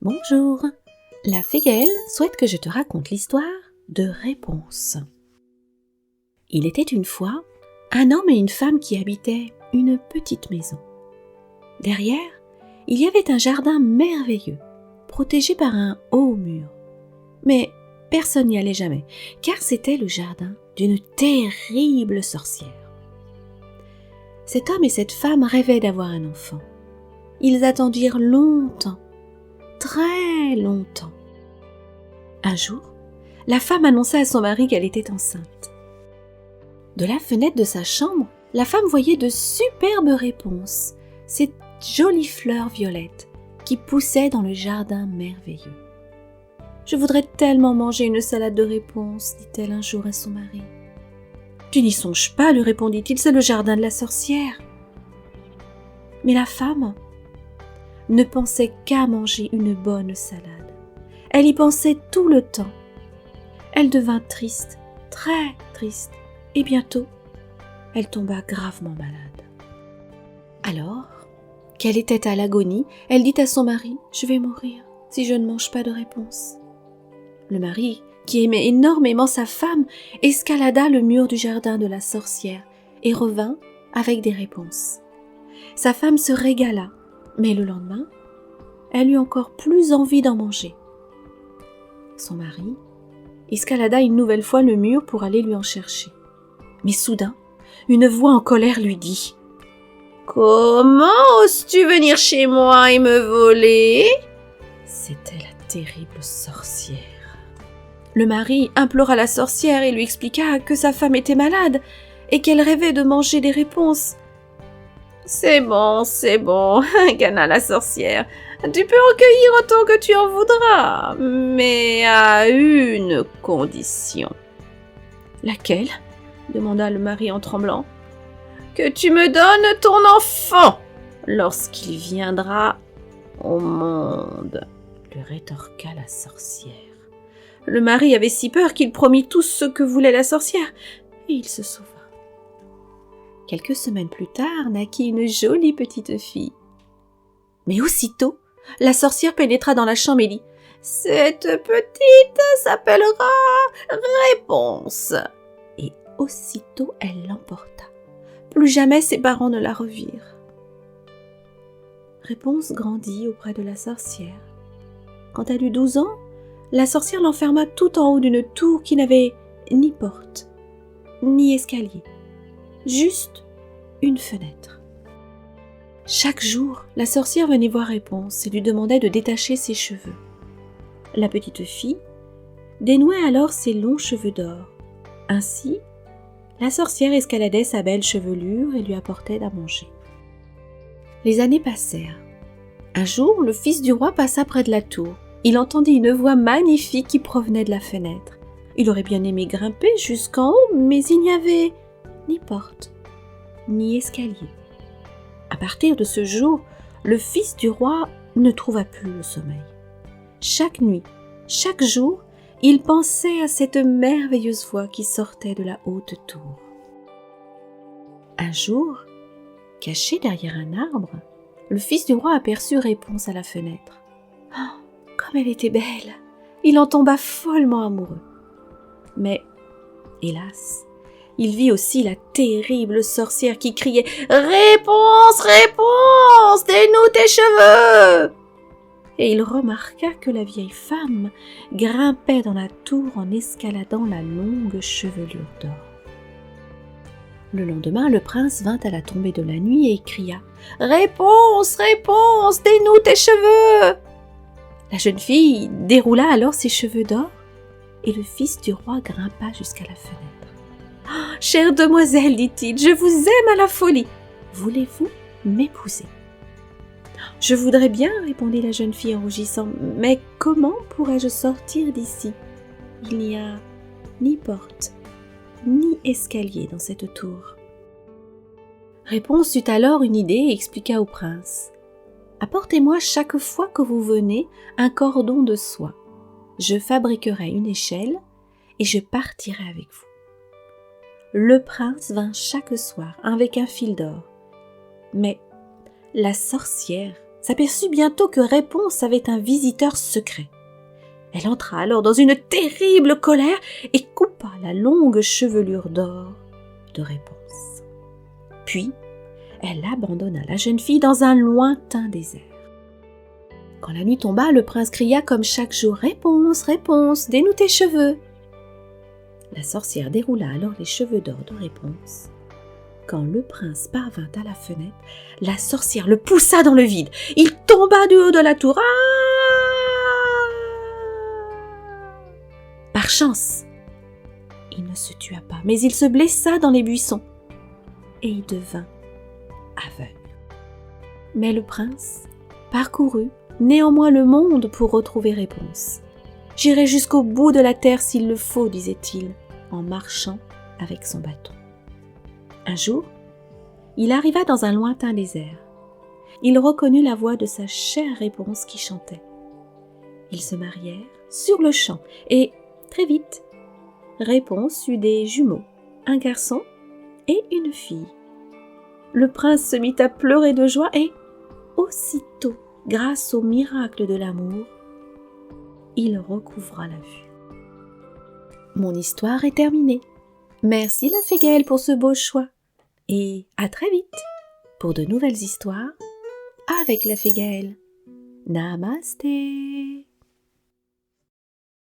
Bonjour, la fée Gaëlle souhaite que je te raconte l'histoire de Réponse. Il était une fois un homme et une femme qui habitaient une petite maison. Derrière, il y avait un jardin merveilleux, protégé par un haut mur. Mais personne n'y allait jamais, car c'était le jardin d'une terrible sorcière. Cet homme et cette femme rêvaient d'avoir un enfant. Ils attendirent longtemps, très longtemps. Un jour, la femme annonça à son mari qu'elle était enceinte. De la fenêtre de sa chambre, la femme voyait de superbes réponses, ces jolies fleurs violettes qui poussaient dans le jardin merveilleux. « Je voudrais tellement manger une salade de réponses, dit-elle un jour à son mari. « Tu n'y songes pas, lui répondit-il, c'est le jardin de la sorcière. » Mais la femme ne pensait qu'à manger une bonne salade. Elle y pensait tout le temps. Elle devint triste, très triste, et bientôt, elle tomba gravement malade. Alors, qu'elle était à l'agonie, elle dit à son mari « Je vais mourir si je ne mange pas de réponse. » Le mari, qui aimait énormément sa femme, escalada le mur du jardin de la sorcière et revint avec des réponses. Sa femme se régala, mais le lendemain, elle eut encore plus envie d'en manger. Son mari escalada une nouvelle fois le mur pour aller lui en chercher. Mais soudain, une voix en colère lui dit « Comment oses-tu venir chez moi et me voler ?» C'était la terrible sorcière. Le mari implora la sorcière et lui expliqua que sa femme était malade et qu'elle rêvait de manger des réponses. « C'est bon, gana la sorcière. Tu peux recueillir autant que tu en voudras, mais à une condition. »« Laquelle ?» demanda le mari en tremblant. « Que tu me donnes ton enfant lorsqu'il viendra au monde, » lui rétorqua la sorcière. Le mari avait si peur qu'il promit tout ce que voulait la sorcière, et il se sauva. Quelques semaines plus tard naquit une jolie petite fille. Mais aussitôt, la sorcière pénétra dans la chambre et dit « Cette petite s'appellera Réponse. » Et aussitôt elle l'emporta. Plus jamais ses parents ne la revirent. Réponse grandit auprès de la sorcière. Quand elle eut 12 ans, la sorcière l'enferma tout en haut d'une tour qui n'avait ni porte, ni escalier, juste une fenêtre. Chaque jour, la sorcière venait voir Réponse et lui demandait de détacher ses cheveux. La petite fille dénouait alors ses longs cheveux d'or. Ainsi, la sorcière escaladait sa belle chevelure et lui apportait à manger. Les années passèrent. Un jour, le fils du roi passa près de la tour. Il entendit une voix magnifique qui provenait de la fenêtre. Il aurait bien aimé grimper jusqu'en haut, mais il n'y avait ni porte, ni escalier. À partir de ce jour, le fils du roi ne trouva plus le sommeil. Chaque nuit, chaque jour, il pensait à cette merveilleuse voix qui sortait de la haute tour. Un jour, caché derrière un arbre, le fils du roi aperçut Réponse à la fenêtre. Oh, comme elle était belle! Il en tomba follement amoureux. Mais, hélas, il vit aussi la terrible sorcière qui criait « Réponse, Réponse, dénoue tes cheveux !» Et il remarqua que la vieille femme grimpait dans la tour en escaladant la longue chevelure d'or. Le lendemain, le prince vint à la tombée de la nuit et cria « Réponse, Réponse, dénoue tes cheveux !» La jeune fille déroula alors ses cheveux d'or et le fils du roi grimpa jusqu'à la fenêtre. Oh, « Chère demoiselle, dit-il, je vous aime à la folie. Voulez-vous m'épouser ?» ?»« Je voudrais bien, répondit la jeune fille en rougissant, mais comment pourrais-je sortir d'ici ? Il n'y a ni porte, ni escalier dans cette tour. » Réponse eut alors une idée et expliqua au prince. « Apportez-moi chaque fois que vous venez un cordon de soie. Je fabriquerai une échelle et je partirai avec vous. » Le prince vint chaque soir avec un fil d'or. Mais la sorcière s'aperçut bientôt que Réponse avait un visiteur secret. Elle entra alors dans une terrible colère et coupa la longue chevelure d'or de Réponse. Puis, elle abandonna la jeune fille dans un lointain désert. Quand la nuit tomba, le prince cria comme chaque jour « Réponse, Réponse, dénoue tes cheveux !» La sorcière déroula alors les cheveux d'or de Réponse. Quand le prince parvint à la fenêtre, la sorcière le poussa dans le vide. Il tomba du haut de la tour. Par chance, il ne se tua pas, mais il se blessa dans les buissons et il devint aveugle. Mais le prince parcourut néanmoins le monde pour retrouver Réponse. « J'irai jusqu'au bout de la terre s'il le faut, disait-il, en marchant avec son bâton. Un jour, il arriva dans un lointain désert. Il reconnut la voix de sa chère Réponse qui chantait. Ils se marièrent sur le champ et, très vite, Réponse eut des jumeaux, un garçon et une fille. Le prince se mit à pleurer de joie et, aussitôt, grâce au miracle de l'amour, il recouvra la vue. Mon histoire est terminée. Merci la fée Gaëlle pour ce beau choix. Et à très vite pour de nouvelles histoires avec la fée Gaëlle. Namasté.